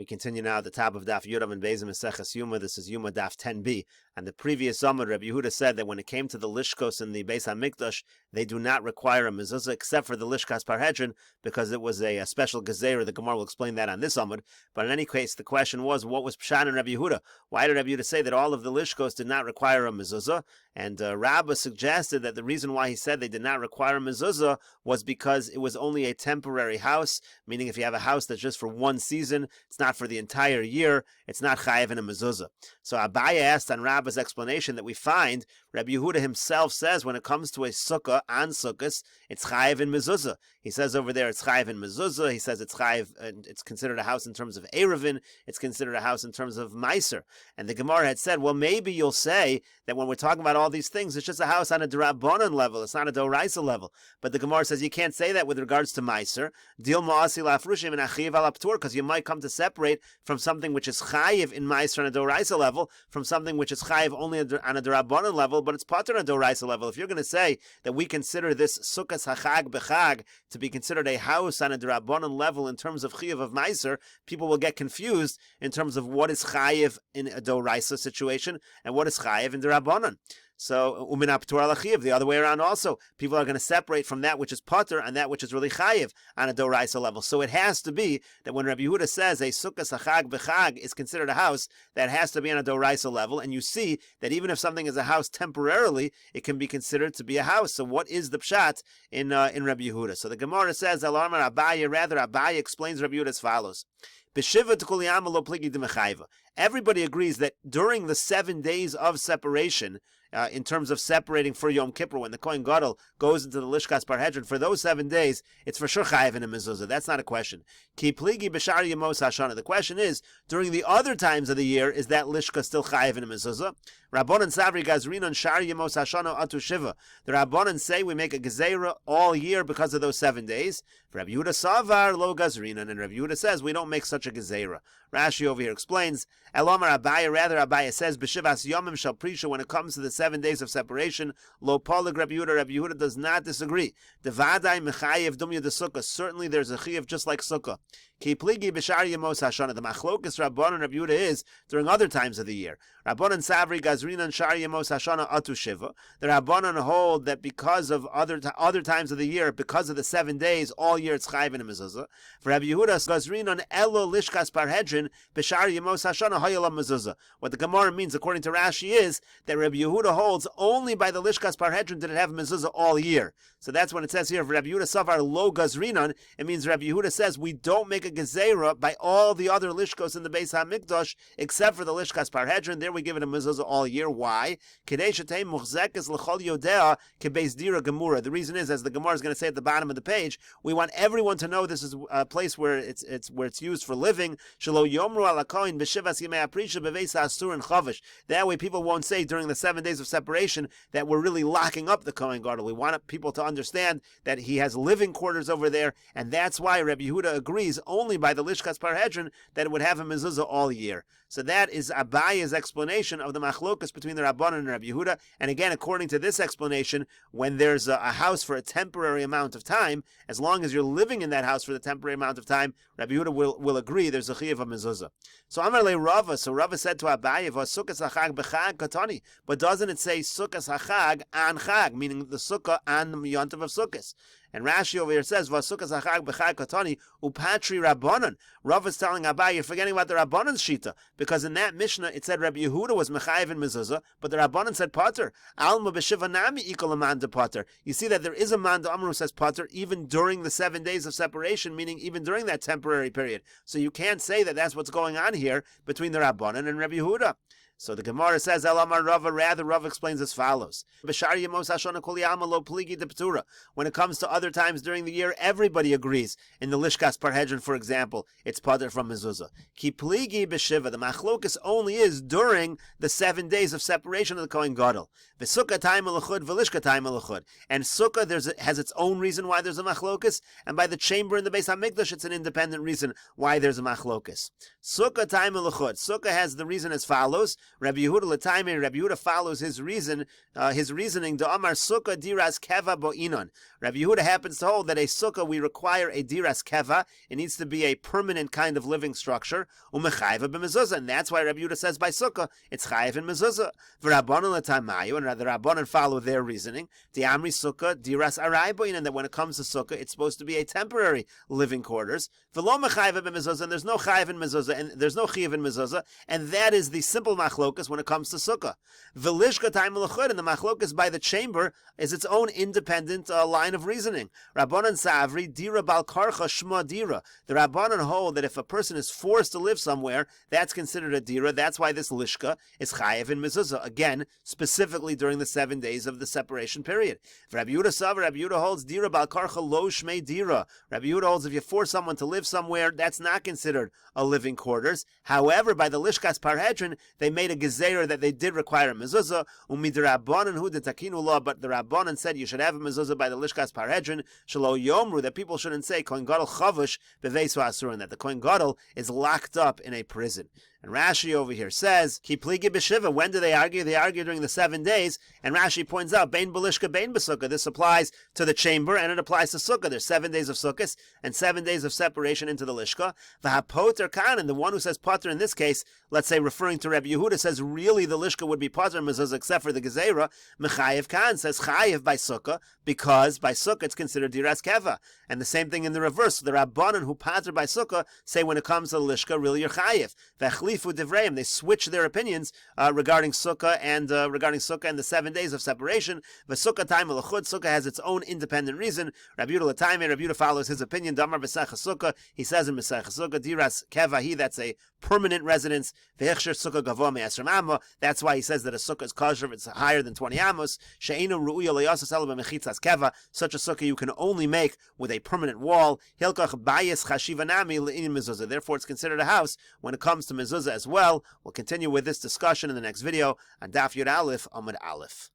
We continue now at the top of Daf Yomi Meseches Yoma. This is Yoma Daf 10b. And the previous Amud, Rabbi Yehuda said that when it came to the lishkos in the Beis HaMikdash, they do not require a mezuzah except for the lishkas parhedron because it was a special gezerah. The Gemara will explain that on this Amud. But in any case, the question was, what was Pshat in Rabbi Yehuda? Why did Rabbi Yehuda say that all of the lishkos did not require a mezuzah? And Rabbah suggested that the reason why he said they did not require a mezuzah was because it was only a temporary house, meaning if you have a house that's just for one season, it's not for the entire year, it's not chayiv in a mezuzah. So Abaye asked on Rabbah's explanation that we find Rabbi Yehuda himself says when it comes to a sukkah on sukkahs, it's chayiv in mezuzah. He says over there it's chayiv in mezuzah. He says it's chayiv, and it's considered a house in terms of erevin. It's considered a house in terms of meiser. And the Gemara had said, well, maybe you'll say that when we're talking about all these things, it's just a house on a d'Rabbanan level. It's not a d'Oraisa level. But the Gemara says you can't say that with regards to meiser. Dil ma'asi la'afrushim and achiv al aptur, because you might come to separate from something which is chayiv in meiser on a d'Oraisa level from something which is chayiv only on a d'Rabbanan level, but it's pater on a d'Oraisa level. If you're going to say that we consider this sukkahs hachag b'chag to be considered a house on a d'Rabbanan level in terms of chayiv of meiser, people will get confused in terms of what is chayiv in a d'Oraisa situation and what is chayiv in d'Rabbanan. So, the other way around also. People are going to separate from that which is pater and that which is really chayiv on a d'Oraisa level. So it has to be that when Rabbi Yehuda says a sukkah sachag b'chag is considered a house, that has to be on a d'Oraisa level. And you see that even if something is a house temporarily, it can be considered to be a house. So what is the pshat in Rabbi Yehuda? So the Gemara says, Abaye explains Rabbi Yehuda as follows. Everybody agrees that during the 7 days of separation, in terms of separating for Yom Kippur, when the Kohen Gadol goes into the Lishkas Parhedron, for those 7 days, it's for sure chayiv in a mezuzah. That's not a question. Ki pligi b'shar yemos hashana. The question is, during the other times of the year, is that Lishka still chayiv in a mezuzah? Rabbanan savri gazrinon shar yemos hashana atu shiva. The Rabbanan say we make a gezerah all year because of those 7 days. Rabbi Yehuda savar lo gazrinon, and Rabbi Yehuda says we don't make such a gezerah. Rashi over here explains, Elomar Abaye, rather Abaye says, B'shivas yomim shal prisha, when it comes to the 7 days of separation, lo polig Rabbi Yehuda does not disagree. Devadai mechayev dumya de sukkah, certainly there's a chayev just like sukkah. Ki pligi b'shar yemos hashana, the machlokes Rabbanan and Rabbi Yehuda is during other times of the year. Rabbanan savri gazrinan shar yemos hashana atu shiva. The Rabbanan hold that because of other times of the year, because of the 7 days, all year it's chayiv in a mezuzah. For Rabbi Yehuda, gazrinan elo lishkas parhedrin b'shar yemos hashana hayala mezuzah. What the Gemara means, according to Rashi, is that Rabbi Yehuda holds only by the lishkas parhedrin did it have mezuzah all year. So that's when it says here, Rabbi Yehuda savar lo gazrinan, it means Rabbi Yehuda says we don't make a gezerah by all the other lishkos in the Beis HaMikdash except for the lishkas parhedron. There we give it a mezuzah all year. Why? The reason is, as the Gemara is going to say at the bottom of the page, we want everyone to know this is a place where it's used for living. That way people won't say during the 7 days of separation that we're really locking up the Kohen Gadol. We want people to understand that he has living quarters over there, and that's why Rabbi Yehuda agrees only by the Lishkas Parhedron that it would have a mezuzah all year. So that is Abaye's explanation of the machlokas between the Rabbanan and Rabbi Yehuda. And again, according to this explanation, when there's a house for a temporary amount of time, as long as you're living in that house for the temporary amount of time, Rabbi Yehuda will agree there's a chiyuv of mezuzah. So Amar le Rava, so Rava said to Abaye, "Sukkah hachag b'chag katani," but doesn't it say sukkah hachag an chag, meaning the sukkah on the yontav of sukkahs? And Rashi over here says, "Vasukas hachag b'chag katani upatri Rabbanan." Rav is telling Abaye, you're forgetting about the Rabbanan's shita, because in that Mishnah it said Rabbi Yehuda was mechayiv in mezuzah, but the Rabbanan said pater. Alma b'shivanami ikol amanda pater. You see that there is a man d'amru who says pater even during the 7 days of separation, meaning even during that temporary period. So you can't say that that's what's going on here between the Rabbanan and Rabbi Yehuda. So the Gemara says, Elamar Rava, rather Rava explains as follows. When it comes to other times during the year, everybody agrees. In the Lishkas Parhedron, for example, it's pater from mezuzah. Ki pligi b'shiva, the machlokas only is during the 7 days of separation of the Kohen Gadol. V'sukkah taim alachud, v'lishka taim alachud. And sukkah has its own reason why there's a machlokas, and by the chamber in the Beis HaMikdash, it's an independent reason why there's a machlokas. Sukkah taim alachud. Sukkah has the reason as follows. Rabbi Yehuda l'taimei, Rabbi Yehuda follows his reasoning. Da amar sukkah diras keva bo'inon. Rabbi Yehuda happens to hold that a sukkah we require a diras keva. It needs to be a permanent kind of living structure. Umechayva b'mezuzah, and that's why Rabbi Yehuda says by sukkah it's chayiv in mezuzah. V'rabbanon l'taimayu, and the rabbanon follow their reasoning. The amri sukkah diras arai bo'inon, that when it comes to sukkah, it's supposed to be a temporary living quarters. V'lo mechayva b'mezuzah, and there's no chayiv in mezuzah, and there's no chayiv in mezuzah, and that is the simple machlokas when it comes to sukkah. V'lishka taim l'chud, and the machlokas by the chamber is its own independent line of reasoning. Rabbanan savri dira bal karcha shma dira. The rabbanan hold that if a person is forced to live somewhere, that's considered a dira. That's why this lishka is chayiv in mezuzah. Again, specifically during the 7 days of the separation period. Rabbi Yehuda sav, Rabbi Yehuda holds dira bal karcha lo shmei dira. Rabbi Yehuda holds if you force someone to live somewhere, that's not considered a living quarters. However, by the lishkas parhedrin, they made a gezeira that they did require a mezuzah. Umidrabbanan hu detakinu law, but the rabbanan said you should have a mezuzah by the lishkas parhedrin. Shelo yomru, that people shouldn't say kohen gadol chavush beveisu asurin, that the kohen gadol is locked up in a prison. And Rashi over here says, Ki pligi b'shiva, when do they argue? They argue during the 7 days. And Rashi points out, Bein b'lishka, bein b'sukkah. This applies to the chamber and it applies to sukkah. There's 7 days of sukkahs and 7 days of separation into the lishka. V'hapoter kan, and the one who says poter in this case, let's say referring to Rabbi Yehuda, says really the lishka would be poter mezuzah except for the gezeira. Mechayev kan says chayev by sukkah, because by sukkah it's considered diras keva. And the same thing in the reverse. The rabbanan who poter by sukkah say when it comes to the lishka, really you're chayev. They switch their opinions regarding sukkah and the 7 days of separation. The sukkah time l'chud, sukkah has its own independent reason. Rabbi Yehuda l'taimei, Rabbi Yehuda follows his opinion. Damar Meseches sukkah, he says in Meseches sukkah diras kevahi, that's a permanent residence. V'hechsher sukkah gavo me'esrim amma, that's why he says that a sukkah is kosher if it's higher than 20 amos. She'einu ru'uya le'yasas ela b'mechitzas keva, such a sukkah you can only make with a permanent wall. Hilkach bayis chashivanami le'in mezuzah, therefore it's considered a house when it comes to mezuzah as well. We'll continue with this discussion in the next video on Daf Yud Aleph Amud Aleph.